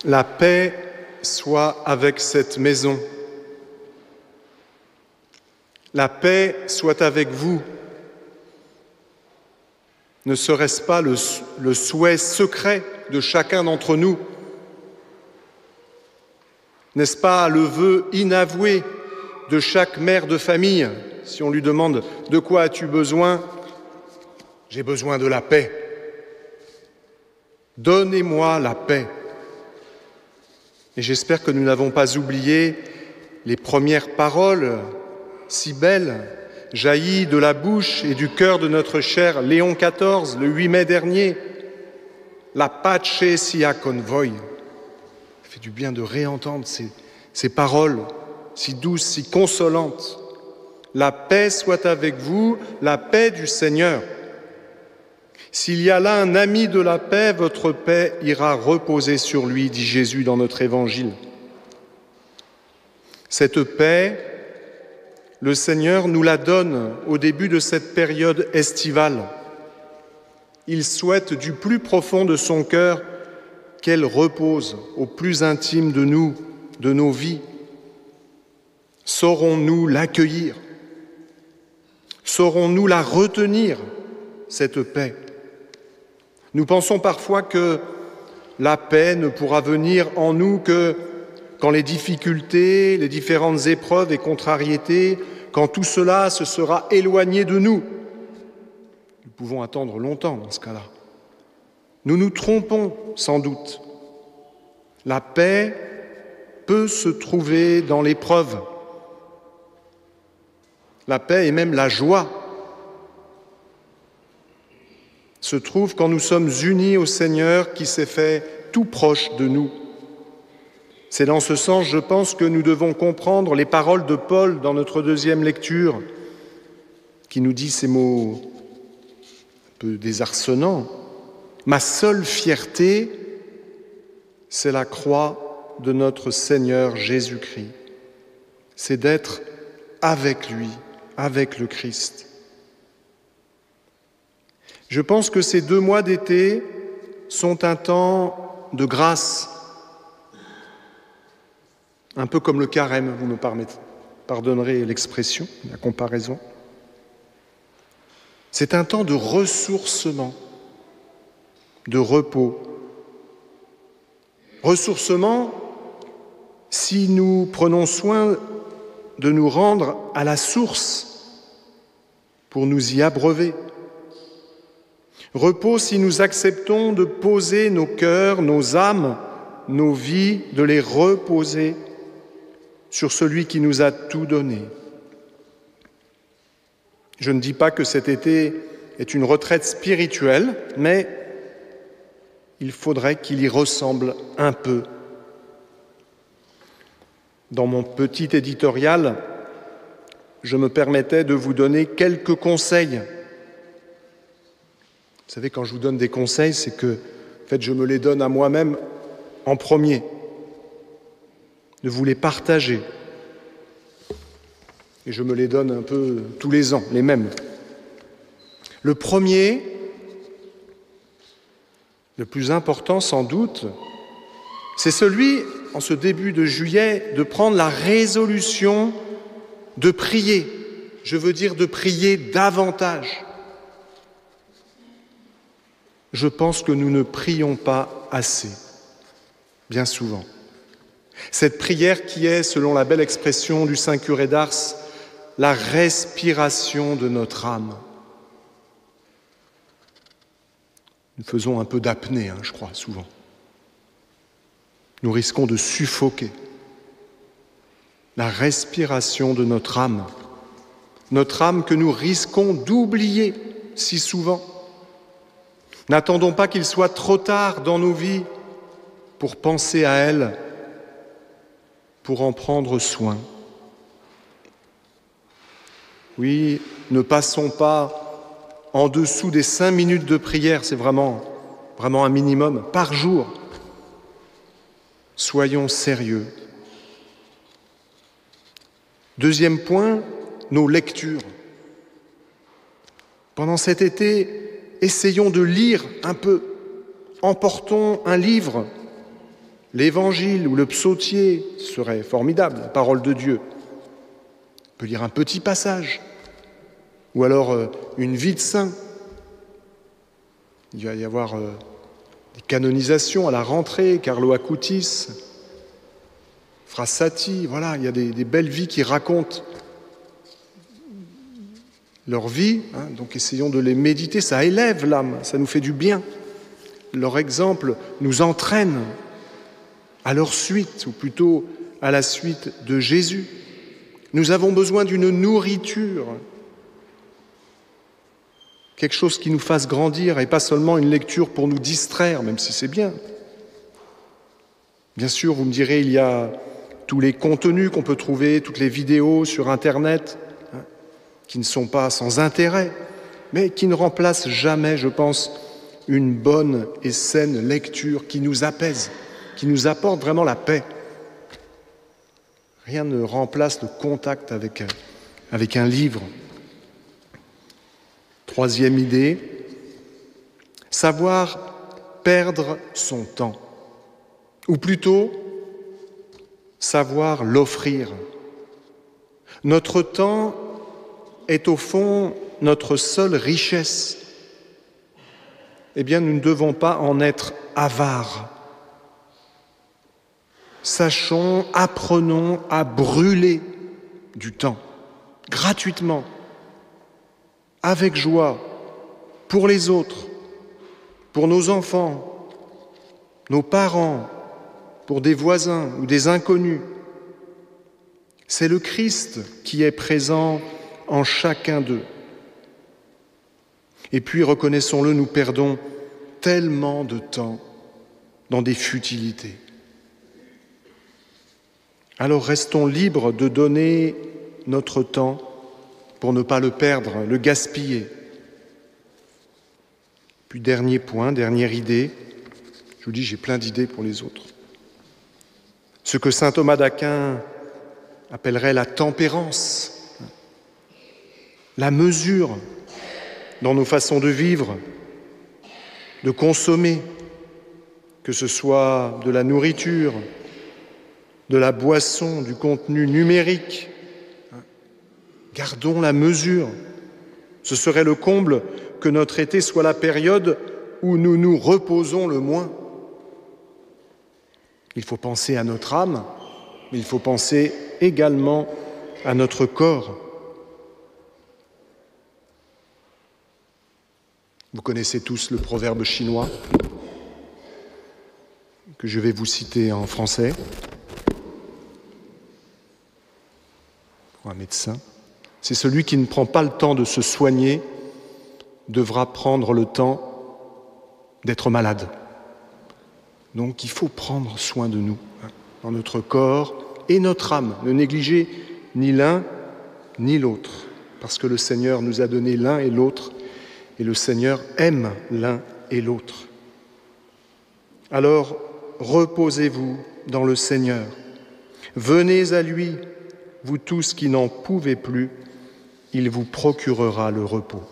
La paix soit avec cette maison. La paix soit avec vous. Ne serait-ce pas le souhait secret de chacun d'entre nous? N'est-ce pas le vœu inavoué de chaque mère de famille? Si on lui demande « De quoi as-tu besoin ?» « J'ai besoin de la paix. Donnez-moi la paix. » Et j'espère que nous n'avons pas oublié les premières paroles si belles, jaillies de la bouche et du cœur de notre cher Léon XIV, le 8 mai dernier. La pace sia con voi. Ça fait du bien de réentendre ces paroles si douces, si consolantes. La paix soit avec vous, la paix du Seigneur. S'il y a là un ami de la paix, votre paix ira reposer sur lui, dit Jésus dans notre évangile. Cette paix, le Seigneur nous la donne au début de cette période estivale. Il souhaite du plus profond de son cœur qu'elle repose au plus intime de nous, de nos vies. Saurons-nous l'accueillir? Saurons-nous la retenir, cette paix? Nous pensons parfois que la paix ne pourra venir en nous que quand les difficultés, les différentes épreuves et contrariétés, quand tout cela se sera éloigné de nous. Nous pouvons attendre longtemps dans ce cas-là. Nous nous trompons sans doute. La paix peut se trouver dans l'épreuve. La paix et même la joie se trouve quand nous sommes unis au Seigneur qui s'est fait tout proche de nous. C'est dans ce sens, je pense, que nous devons comprendre les paroles de Paul dans notre deuxième lecture, qui nous dit ces mots un peu désarçonnants. « Ma seule fierté, c'est la croix de notre Seigneur Jésus-Christ. C'est d'être avec lui, avec le Christ. » Je pense que ces 2 mois d'été sont un temps de grâce, un peu comme le carême, vous me pardonnerez l'expression, la comparaison. C'est un temps de ressourcement, de repos. Ressourcement, si nous prenons soin de nous rendre à la source pour nous y abreuver. Repos si nous acceptons de poser nos cœurs, nos âmes, nos vies, de les reposer sur celui qui nous a tout donné. Je ne dis pas que cet été est une retraite spirituelle, mais il faudrait qu'il y ressemble un peu. Dans mon petit éditorial, je me permettais de vous donner quelques conseils. Vous savez, quand je vous donne des conseils, c'est que, en fait, je me les donne à moi-même en premier, de vous les partager. Et je me les donne un peu tous les ans, les mêmes. Le premier, le plus important sans doute, c'est celui, en ce début de juillet, de prendre la résolution de prier. Je veux dire de prier davantage. Je pense que nous ne prions pas assez, bien souvent. Cette prière qui est, selon la belle expression du saint curé d'Ars, la respiration de notre âme. Nous faisons un peu d'apnée, je crois, souvent. Nous risquons de suffoquer. La respiration de notre âme que nous risquons d'oublier si souvent. N'attendons pas qu'il soit trop tard dans nos vies pour penser à elle, pour en prendre soin. Oui, ne passons pas en dessous des 5 minutes de prière, c'est vraiment un minimum par jour. Soyons sérieux. Deuxième point, nos lectures. Pendant cet été, essayons de lire un peu. Emportons un livre l'Évangile ou le psautier serait formidable, la parole de Dieu. On peut lire un petit passage, ou alors une vie de saint. Il va y avoir des canonisations à la rentrée, Carlo Acutis, Frassati, voilà, il y a des belles vies qui racontent leur vie, hein, donc essayons de les méditer, ça élève l'âme, ça nous fait du bien. Leur exemple nous entraîne à leur suite, ou plutôt à la suite de Jésus. Nous avons besoin d'une nourriture, quelque chose qui nous fasse grandir et pas seulement une lecture pour nous distraire, même si c'est bien. Bien sûr, vous me direz, il y a tous les contenus qu'on peut trouver, toutes les vidéos sur Internet, qui ne sont pas sans intérêt, mais qui ne remplacent jamais, je pense, une bonne et saine lecture qui nous apaise, qui nous apporte vraiment la paix. Rien ne remplace le contact avec un livre. Troisième idée, savoir perdre son temps, ou plutôt savoir l'offrir. Notre temps est au fond notre seule richesse. Eh bien, nous ne devons pas en être avares. Sachons, apprenons à brûler du temps, gratuitement, avec joie, pour les autres, pour nos enfants, nos parents, pour des voisins ou des inconnus. C'est le Christ qui est présent en chacun d'eux. Et puis, reconnaissons-le, nous perdons tellement de temps dans des futilités. Alors restons libres de donner notre temps pour ne pas le perdre, le gaspiller. Puis dernier point, dernière idée, je vous dis, j'ai plein d'idées pour les autres. Ce que saint Thomas d'Aquin appellerait la tempérance, la mesure dans nos façons de vivre, de consommer, que ce soit de la nourriture, de la boisson, du contenu numérique. Gardons la mesure. Ce serait le comble que notre été soit la période où nous nous reposons le moins. Il faut penser à notre âme, mais il faut penser également à notre corps. Vous connaissez tous le proverbe chinois que je vais vous citer en français pour un médecin. C'est celui qui ne prend pas le temps de se soigner devra prendre le temps d'être malade. Donc il faut prendre soin de nous, dans notre corps et notre âme. Ne négligez ni l'un ni l'autre, parce que le Seigneur nous a donné l'un et l'autre, et le Seigneur aime l'un et l'autre. Alors, reposez-vous dans le Seigneur. Venez à lui, vous tous qui n'en pouvez plus, il vous procurera le repos.